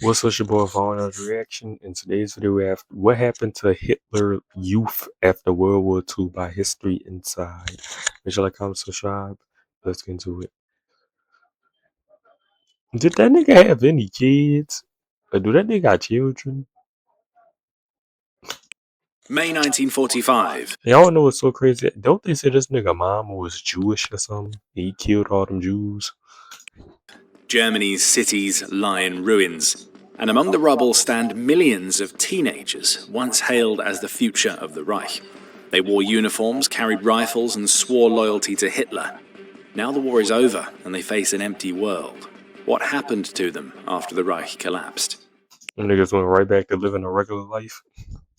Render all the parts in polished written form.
What's up, your boy Vaughn's Reaction? In today's video, we have what happened to Hitler Youth after World War II by History Inside. Make sure to like, comment, subscribe. Let's get into it. Did that nigga have any kids? Or do that nigga got children? May 1945. Y'all know what's so crazy? Don't they say this nigga mama was Jewish or something? He killed all them Jews. Germany's cities lie in ruins, and among the rubble stand millions of teenagers once hailed as the future of the Reich. They wore uniforms, carried rifles, and swore loyalty to Hitler. Now the war is over, and they face an empty world. What happened to them after the Reich collapsed? Them niggas went right back to living a regular life.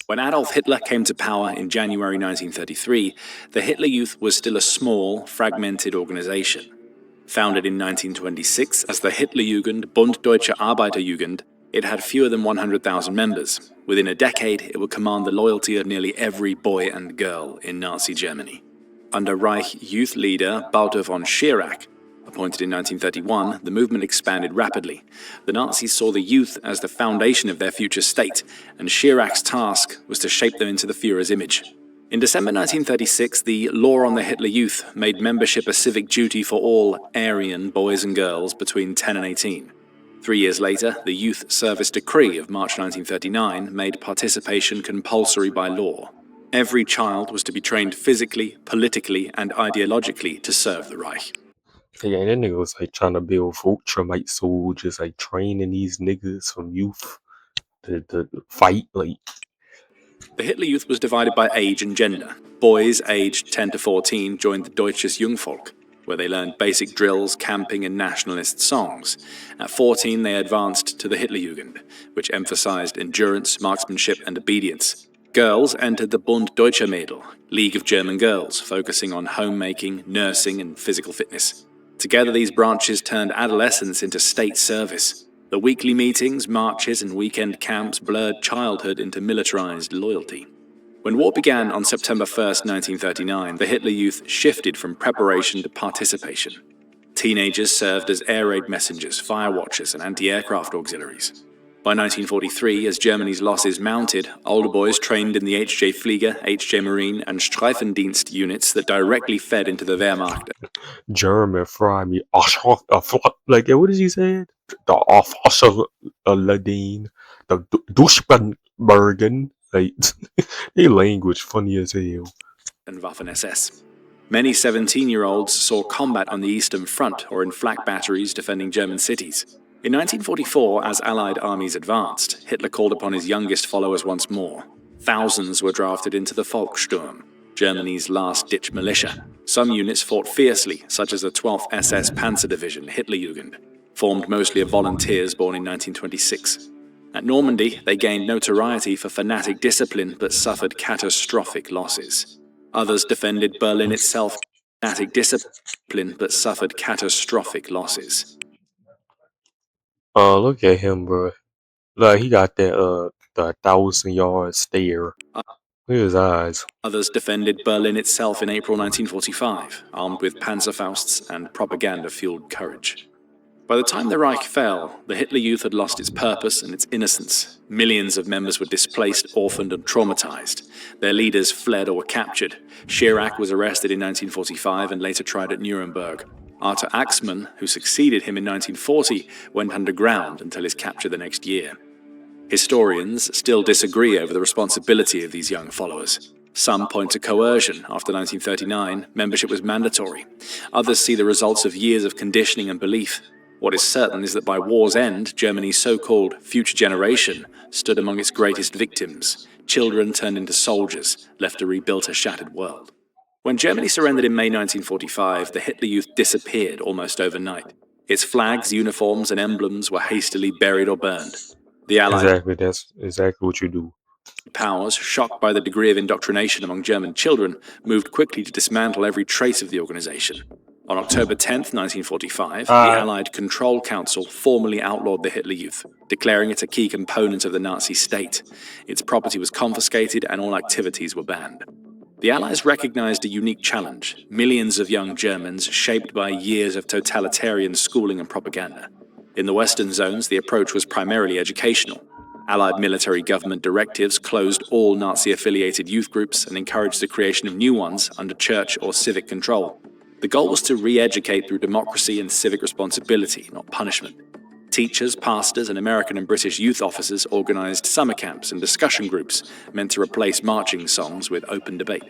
When Adolf Hitler came to power in January 1933, the Hitler Youth was still a small, fragmented organization. Founded in 1926 as the Hitlerjugend Bund Deutscher Arbeiterjugend, it had fewer than 100,000 members. Within a decade, it would command the loyalty of nearly every boy and girl in Nazi Germany. Under Reich youth leader Walter von Schirach, appointed in 1931, the movement expanded rapidly. The Nazis saw the youth as the foundation of their future state, and Schirach's task was to shape them into the Führer's image. In December 1936, the Law on the Hitler Youth made membership a civic duty for all Aryan boys and girls between 10 and 18. 3 years later, the Youth Service Decree of March 1939 made participation compulsory by law. Every child was to be trained physically, politically, and ideologically to serve the Reich. Yeah, that nigga was like trying to build Voltramite soldiers, like training these niggas from youth to fight, like. The Hitler Youth was divided by age and gender. Boys aged 10 to 14 joined the Deutsches Jungvolk, where they learned basic drills, camping, and nationalist songs. At 14, they advanced to the Hitlerjugend, which emphasized endurance, marksmanship, and obedience. Girls entered the Bund Deutscher Mädel, League of German Girls, focusing on homemaking, nursing, and physical fitness. Together, these branches turned adolescence into state service. The weekly meetings, marches, and weekend camps blurred childhood into militarized loyalty. When war began on September 1, 1939, the Hitler Youth shifted from preparation to participation. Teenagers served as air raid messengers, fire watchers, and anti-aircraft auxiliaries. By 1943, as Germany's losses mounted, older boys trained in the HJ Flieger, HJ Marine, and Streifendienst units that directly fed into the Wehrmacht. German fry me. Like, what did he say? The officer Ladine, the Duschenbergen. Like, their language funny as hell. And Waffen-SS. Many 17-year-olds saw combat on the Eastern Front or in flak batteries defending German cities. In 1944, as Allied armies advanced, Hitler called upon his youngest followers once more. Thousands were drafted into the Volkssturm, Germany's last-ditch militia. Some units fought fiercely, such as the 12th SS Panzer Division, Hitlerjugend, formed mostly of volunteers born in 1926. At Normandy, they gained notoriety for fanatic discipline but suffered catastrophic losses. Others defended Berlin itself, fanatic discipline but suffered catastrophic losses. Oh, look at him, bro. Like, he got that the 1,000-yard stare. Look at his eyes. Others defended Berlin itself in April 1945, armed with Panzerfausts and propaganda-fueled courage. By the time the Reich fell, the Hitler Youth had lost its purpose and its innocence. Millions of members were displaced, orphaned, and traumatized. Their leaders fled or were captured. Schirach was arrested in 1945 and later tried at Nuremberg. Arthur Axmann, who succeeded him in 1940, went underground until his capture the next year. Historians still disagree over the responsibility of these young followers. Some point to coercion. After 1939, membership was mandatory. Others see the results of years of conditioning and belief. What is certain is that by war's end, Germany's so-called future generation stood among its greatest victims. Children turned into soldiers, left to rebuild a shattered world. When Germany surrendered in May 1945, the Hitler Youth disappeared almost overnight. Its flags, uniforms, and emblems were hastily buried or burned. The Allied Exactly, that's exactly what you do. powers, shocked by the degree of indoctrination among German children, moved quickly to dismantle every trace of the organization. On October 10, 1945, the Allied Control Council formally outlawed the Hitler Youth, declaring it a key component of the Nazi state. Its property was confiscated and all activities were banned. The Allies recognized a unique challenge: millions of young Germans shaped by years of totalitarian schooling and propaganda. In the Western zones, the approach was primarily educational. Allied military government directives closed all Nazi-affiliated youth groups and encouraged the creation of new ones under church or civic control. The goal was to re-educate through democracy and civic responsibility, not punishment. Teachers, pastors, and American and British youth officers organized summer camps and discussion groups meant to replace marching songs with open debate.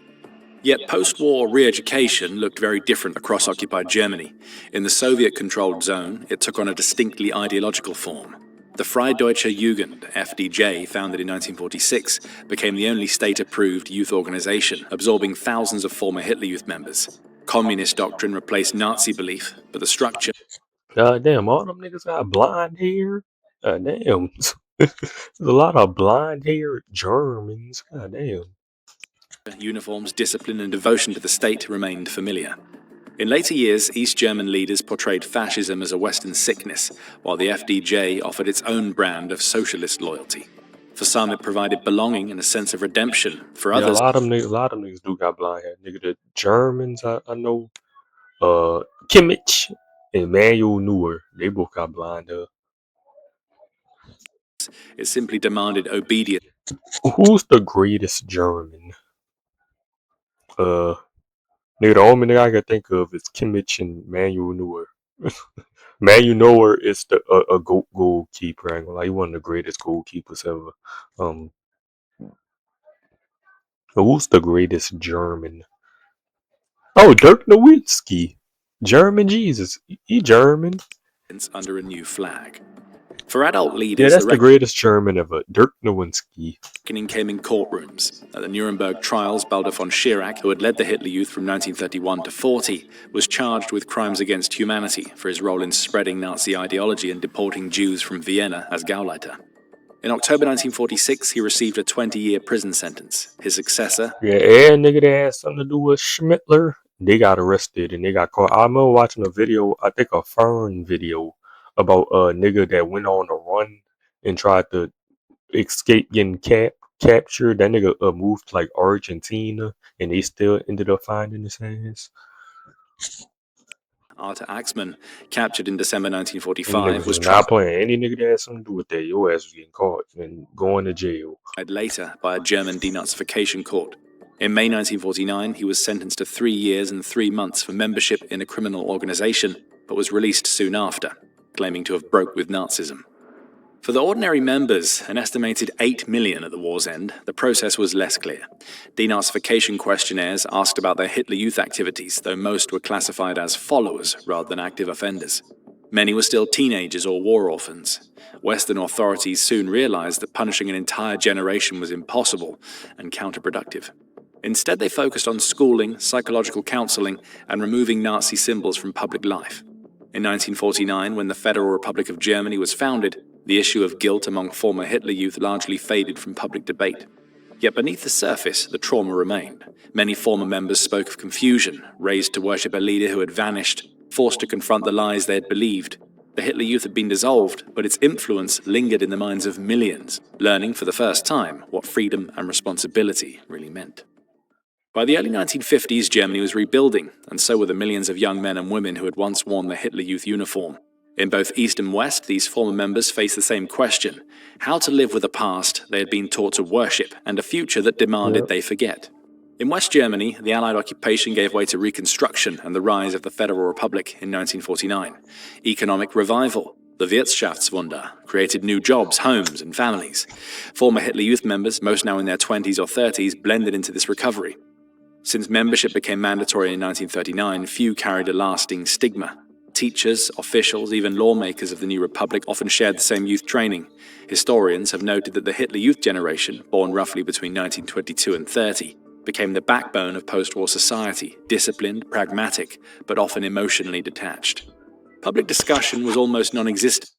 Yet post-war re-education looked very different across occupied Germany. In the Soviet-controlled zone, it took on a distinctly ideological form. The Freie Deutsche Jugend, FDJ, founded in 1946, became the only state-approved youth organization, absorbing thousands of former Hitler Youth members. Communist doctrine replaced Nazi belief, but the structure... God damn, all them niggas got blonde hair. God damn. There's a lot of blonde haired Germans. God damn. uniforms, discipline, and devotion to the state remained familiar. In later years, East German leaders portrayed fascism as a Western sickness, while the FDJ offered its own brand of socialist loyalty. For some, it provided belonging and a sense of redemption. For Yeah, others, a lot of them niggas do got blonde hair. Nigga, the Germans I know, Kimmich and Manuel Neuer, they both got blonde hair. it simply demanded obedience. Who's the greatest German? Nigga, the only nigga I can think of is Kimmich and Manuel Neuer. Manuel Neuer is a goalkeeper. I ain't gonna lie, he one of the greatest goalkeepers ever. Who's the greatest German? Oh, Dirk Nowitzki. German Jesus. He German. Under a new flag. For adult Yeah, leaders, that's the greatest German ever. Dirk Nowitzki. reckoning came in courtrooms. At the Nuremberg trials, Baldur von Schirach, who had led the Hitler Youth from 1931 to 40, was charged with crimes against humanity for his role in spreading Nazi ideology and deporting Jews from Vienna as Gauleiter. In October 1946, he received a 20-year prison sentence. His successor, Yeah, and nigga that had something to do with Schmittler, they got arrested and they got caught. I remember watching a video, I think a Fern video, about a nigga that went on a run and tried to escape getting captured. That nigga moved to like Argentina and they still ended up finding his ass. Arthur Axmann, captured in December Them 1945, niggas was was not playing. Any nigga that had something to do with that, your ass was getting caught and going to jail. tried later by a German denazification court. In May 1949, he was sentenced to 3 years and 3 months for membership in a criminal organization, but was released soon after, claiming to have broke with Nazism. For the ordinary members, an estimated 8 million at the war's end, the process was less clear. Denazification questionnaires asked about their Hitler Youth activities, though most were classified as followers rather than active offenders. Many were still teenagers or war orphans. Western authorities soon realized that punishing an entire generation was impossible and counterproductive. Instead, they focused on schooling, psychological counseling, and removing Nazi symbols from public life. In 1949, when the Federal Republic of Germany was founded, the issue of guilt among former Hitler Youth largely faded from public debate. Yet beneath the surface, the trauma remained. Many former members spoke of confusion, raised to worship a leader who had vanished, forced to confront the lies they had believed. The Hitler Youth had been dissolved, but its influence lingered in the minds of millions, learning for the first time what freedom and responsibility really meant. By the early 1950s, Germany was rebuilding, and so were the millions of young men and women who had once worn the Hitler Youth uniform. In both East and West, these former members faced the same question: how to live with a past they had been taught to worship and a future that demanded they forget. In West Germany, the Allied occupation gave way to Reconstruction and the rise of the Federal Republic in 1949. Economic revival, the Wirtschaftswunder, created new jobs, homes, and families. Former Hitler Youth members, most now in their 20s or 30s, blended into this recovery. Since membership became mandatory in 1939, few carried a lasting stigma. Teachers, officials, even lawmakers of the new republic often shared the same youth training. Historians have noted that the Hitler Youth generation, born roughly between 1922 and 30, became the backbone of post-war society, disciplined, pragmatic, but often emotionally detached. Public discussion was almost non-existent.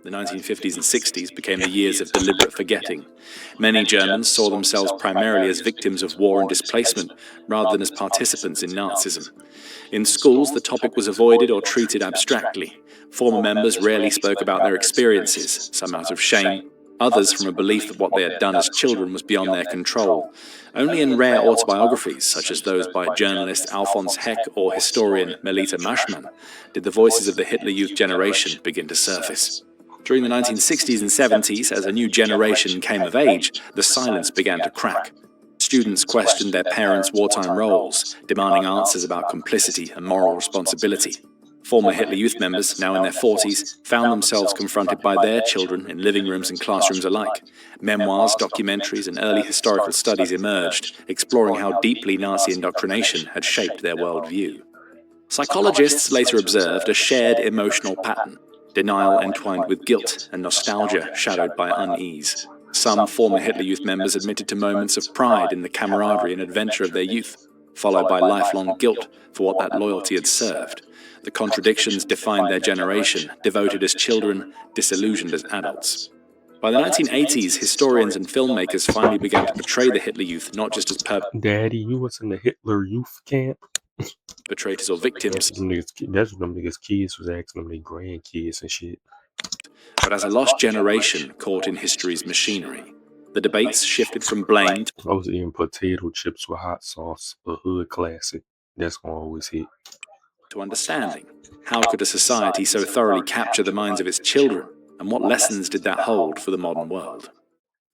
The 1950s and 60s became the years of deliberate forgetting. Many Germans saw themselves primarily as victims of war and displacement, rather than as participants in Nazism. In schools, the topic was avoided or treated abstractly. Former members rarely spoke about their experiences, some out of shame, others from a belief that what they had done as children was beyond their control. Only in rare autobiographies, such as those by journalist Alphonse Heck or historian Melita Mashman, did the voices of the Hitler Youth generation begin to surface. During the 1960s and 70s, as a new generation came of age, the silence began to crack. Students questioned their parents' wartime roles, demanding answers about complicity and moral responsibility. Former Hitler Youth members, now in their 40s, found themselves confronted by their children in living rooms and classrooms alike. Memoirs, documentaries, and early historical studies emerged, exploring how deeply Nazi indoctrination had shaped their worldview. Psychologists later observed a shared emotional pattern, denial entwined with guilt and nostalgia shadowed by unease. Some former Hitler Youth members admitted to moments of pride in the camaraderie and adventure of their youth, followed by lifelong guilt for what that loyalty had served. The contradictions defined their generation, devoted as children, disillusioned as adults. By the 1980s, historians and filmmakers finally began to portray the Hitler Youth not just as Daddy, you was in the Hitler Youth camp? perpetrators or victims, That's what them niggas' kids was asking them, their grandkids and shit. but as a lost generation caught in history's machinery. The debates shifted from blame I was eating potato chips with hot sauce, a hood classic. That's gonna always hit. to understanding. How could a society so thoroughly capture the minds of its children, and what lessons did that hold for the modern world?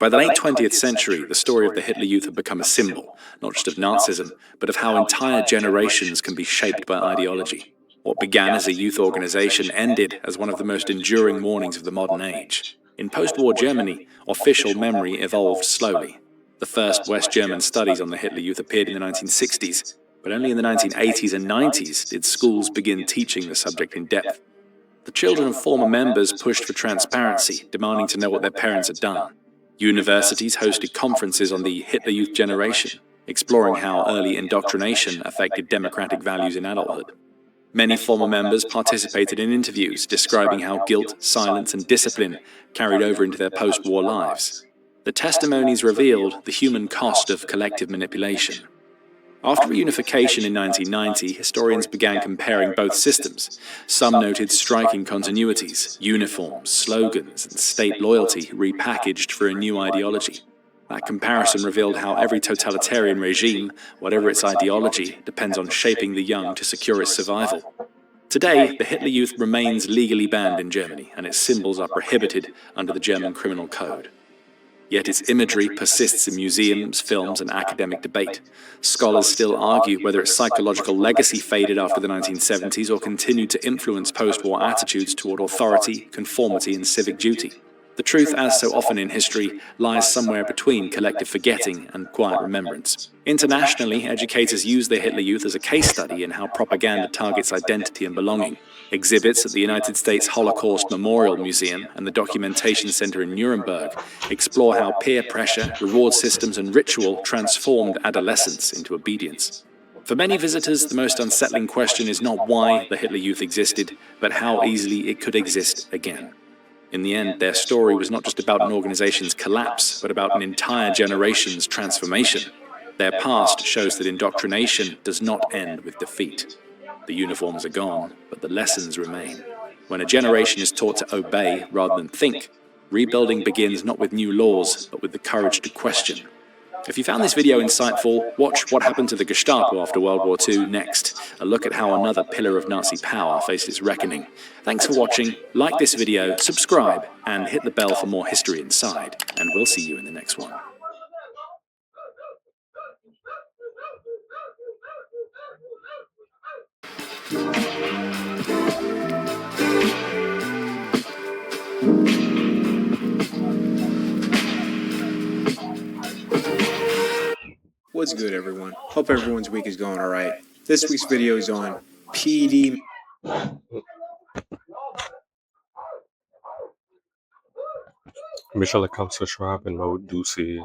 By the late 20th century, the story of the Hitler Youth had become a symbol, not just of Nazism, but of how entire generations can be shaped by ideology. What began as a youth organization ended as one of the most enduring warnings of the modern age. In post-war Germany, official memory evolved slowly. The first West German studies on the Hitler Youth appeared in the 1960s, but only in the 1980s and 90s did schools begin teaching the subject in depth. The children of former members pushed for transparency, demanding to know what their parents had done. Universities hosted conferences on the Hitler Youth generation, exploring how early indoctrination affected democratic values in adulthood. Many former members participated in interviews describing how guilt, silence, and discipline carried over into their post-war lives. The testimonies revealed the human cost of collective manipulation. After reunification in 1990, historians began comparing both systems. Some noted striking continuities, uniforms, slogans, and state loyalty repackaged for a new ideology. That comparison revealed how every totalitarian regime, whatever its ideology, depends on shaping the young to secure its survival. Today, the Hitler Youth remains legally banned in Germany, and its symbols are prohibited under the German Criminal Code. Yet its imagery persists in museums, films, and academic debate. Scholars still argue whether its psychological legacy faded after the 1970s or continued to influence post-war attitudes toward authority, conformity, and civic duty. The truth, as so often in history, lies somewhere between collective forgetting and quiet remembrance. Internationally, educators use the Hitler Youth as a case study in how propaganda targets identity and belonging. Exhibits at the United States Holocaust Memorial Museum and the Documentation Center in Nuremberg explore how peer pressure, reward systems, and ritual transformed adolescence into obedience. For many visitors, the most unsettling question is not why the Hitler Youth existed, but how easily it could exist again. In the end, their story was not just about an organization's collapse, but about an entire generation's transformation. Their past shows that indoctrination does not end with defeat. The uniforms are gone, but the lessons remain. When a generation is taught to obey rather than think, rebuilding begins not with new laws, but with the courage to question. If you found this video insightful, watch What Happened to the Gestapo After World War II next, a look at how another pillar of Nazi power faced its reckoning. Thanks for watching, like this video, subscribe, and hit the bell for more history inside, and we'll see you in the next one. What's good, everyone? Hope everyone's week is going all right. This week's video is on PD. Make sure to come subscribe and know what Deuce is.